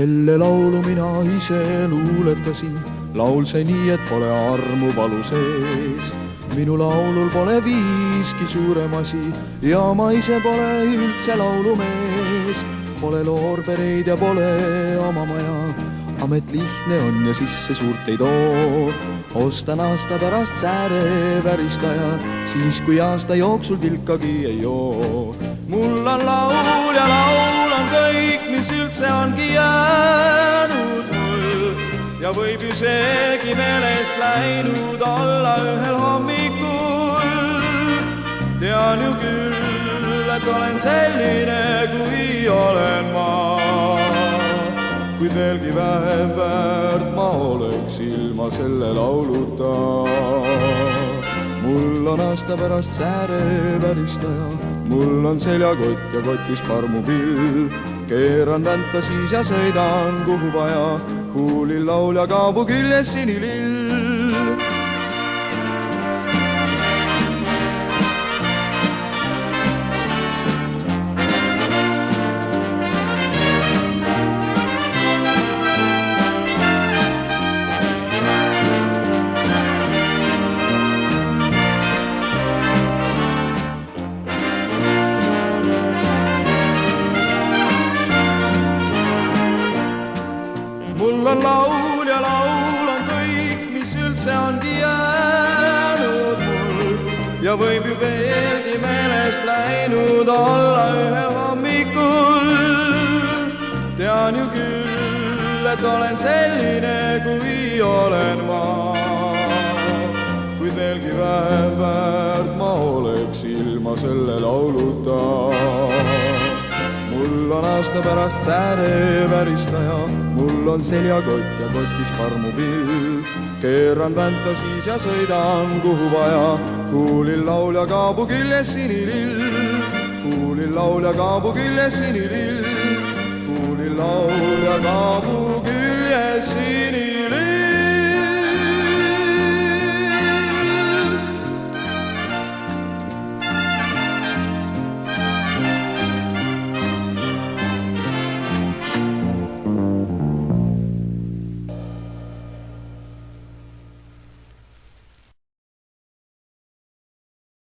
selle laulu mina ise luuletasin, laul see nii, et pole armu valu sees. Minu laulul pole viiski suurem asi ja ma ise pole üldse laulumees. Pole loorbereid ja pole oma maja, amet lihtne on ja sisse suurt ei too. Ostan aasta pärast sääre väristaja, siis kui aasta jooksul tilkagi ei joo. Mul on laul ja laulan kõik, mis üldse ongi jäänud mul. Ja võib ju seegi meelest läinud olla ühel hommikul. Tean ju küll, et olen selline, kui olen ma. Kuid veelgi vähem väärt ma oleks ilma selle lauluta. Mul on aasta pärast sääre väristaja, mul on seljakott ja kotis parmupill. Keeran vänta siis ja sõidan kuhu vaja, kuulin laulja kaabu küljes sinilill. Mul on laul ja laulan kõik, mis üldse ongi jäänud mul. Ja võib ju veelgi meelest läinud olla ühel hommikul. Tean ju küll, et olen selline, kui olen ma. Kuid veelgi vähem väärt ma oleks ilma selle lauluta. Mul on aasta pärast sääre väristaja, mul on seljakott ja kotis parmupill. Keeran vänta siis ja sõidan kuhu vaja, kuulin laulja kaabu küljes sinilill. Kuulin laulja kaabu küljes sinilill, kuulin laulja kaabu